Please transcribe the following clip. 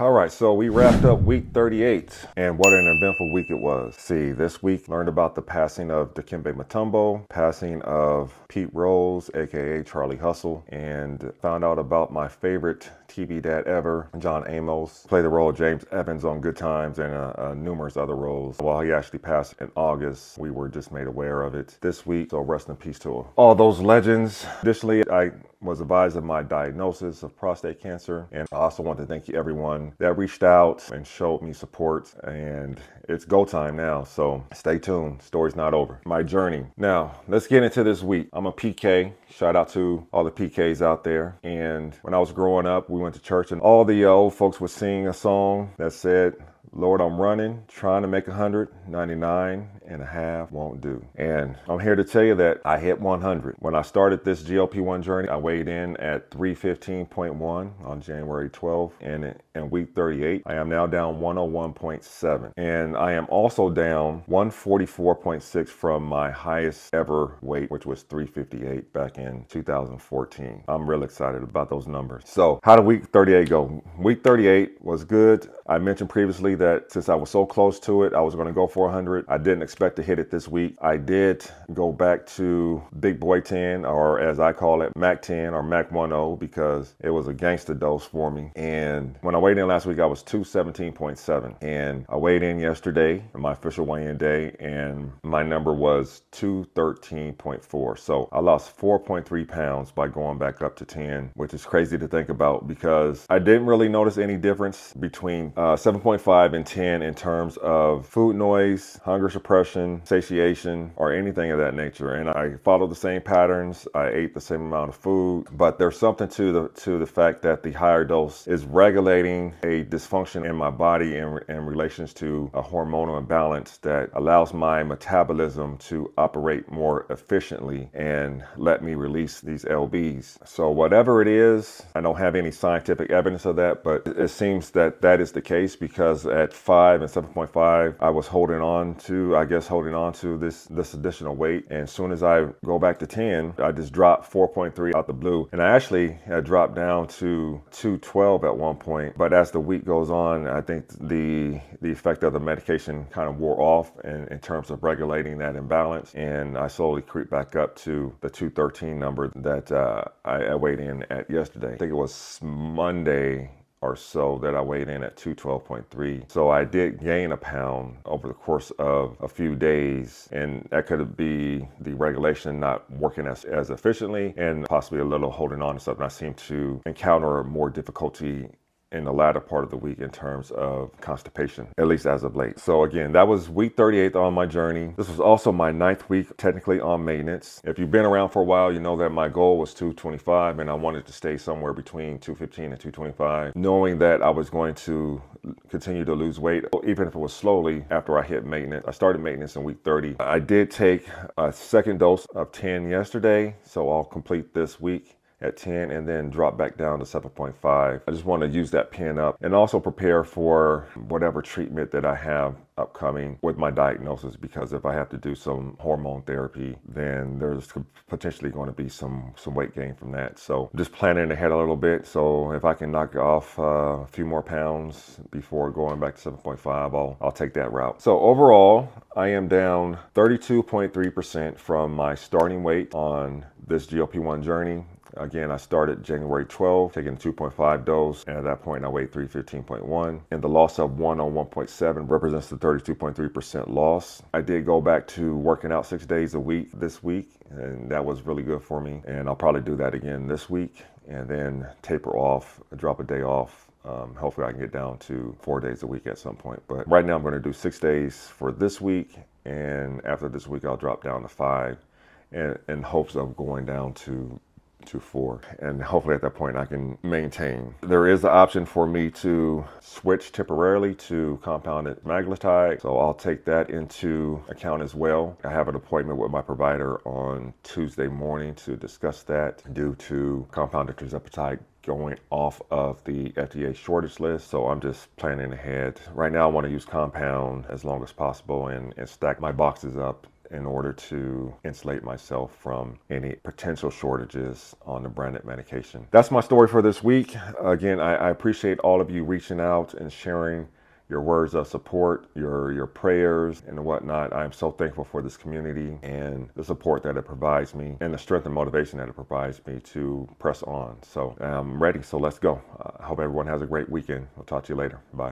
All right, so we wrapped up week 38, and what an eventful week it was. See, this week learned about the passing of Dikembe Mutombo, passing of Pete Rose, aka Charlie Hustle, and found out about my favorite TV dad ever, John Amos, played the role of James Evans on Good Times and numerous other roles. While he actually passed in August, we were just made aware of it this week, so rest in peace to all those legends. Additionally, I was advised of my diagnosis of prostate cancer, and I also want to thank you everyone that reached out and showed me support, and it's go time now, so stay tuned. Story's not over. My journey. Now, let's get into this week. I'm a PK. Shout out to all the PKs out there. And when I was growing up, we went to church and all the old folks would sing a song that said, Lord, I'm running, trying to make 100, 99 and a half won't do. And I'm here to tell you that I hit 100. When I started this GLP-1 journey, I weighed in at 315.1 on January 12th. And in week 38, I am now down 101.7. And I am also down 144.6 from my highest ever weight, which was 358 back in 2014. I'm real excited about those numbers. So how did week 38 go? Week 38 was good. I mentioned previously that since I was so close to it, I was going to go for 100. I didn't expect to hit it this week. I did go back to Big Boy 10, or as I call it, Mac 10 or Mac 10, because it was a gangster dose for me. And when I weighed in last week, I was 217.7. And I weighed in yesterday, my official weigh-in day, and my number was 213.4. So I lost 4.3 pounds by going back up to 10, which is crazy to think about because I didn't really notice any difference between 7.5 and 10 in terms of food noise, hunger suppression, satiation, or anything of that nature. And I followed the same patterns. I ate the same amount of food, but there's something to the fact that the higher dose is regulating a dysfunction in my body in relations to a hormonal imbalance that allows my metabolism to operate more efficiently and let me release these LBs. So whatever it is, I don't have any scientific evidence of that, but it seems that that is the case because at 5 and 7.5, I was holding on to this additional weight. And as soon as I go back to 10, I just dropped 4.3 out the blue. And I actually had dropped down to 212 at one point. But as the week goes on, I think the effect of the medication kind of wore off in terms of regulating that imbalance. And I slowly creeped back up to the 213 number that I weighed in at yesterday. I think it was Monday or so that I weighed in at 212.3. So I did gain a pound over the course of a few days, and that could be the regulation not working as efficiently and possibly a little holding on to something. I seem to encounter more difficulty in the latter part of the week in terms of constipation, at least as of late. So again, that was week 38 on my journey. This was also my 9th week technically on maintenance. If you've been around for a while, you know that my goal was 225 and I wanted to stay somewhere between 215 and 225, knowing that I was going to continue to lose weight, even if it was slowly after I hit maintenance. I started maintenance in week 30. I did take a second dose of 10 yesterday, so I'll complete this week at 10 and then drop back down to 7.5. I just want to use that pin up and also prepare for whatever treatment that I have upcoming with my diagnosis, because if I have to do some hormone therapy, then there's potentially going to be some weight gain from that. So just planning ahead a little bit. So if I can knock off a few more pounds before going back to 7.5, I'll take that route. So overall, I am down 32.3% from my starting weight on this GLP-1 journey. Again, I started January 12th, taking a 2.5 dose, and at that point I weighed 315.1. And the loss of 101.7 represents the 32.3% loss. I did go back to working out 6 days a week this week, and that was really good for me. And I'll probably do that again this week, and then taper off, drop a day off. Hopefully I can get down to 4 days a week at some point. But right now I'm going to do 6 days for this week, and after this week I'll drop down to 5, and in hopes of going down to 4, and hopefully at that point I can maintain. There is the option for me to switch temporarily to compounded semaglutide, so I'll take that into account as well. I have an appointment with my provider on Tuesday morning to discuss that due to compounded tirzepatide going off of the FDA shortage list. So I'm just planning ahead. Right now I want to use compound as long as possible and stack my boxes up in order to insulate myself from any potential shortages on the branded medication. That's my story for this week. Again, I appreciate all of you reaching out and sharing your words of support, your prayers and whatnot. I'm so thankful for this community and the support that it provides me and the strength and motivation that it provides me to press on. So I'm ready. So let's go. I hope everyone has a great weekend. I'll talk to you later. Bye.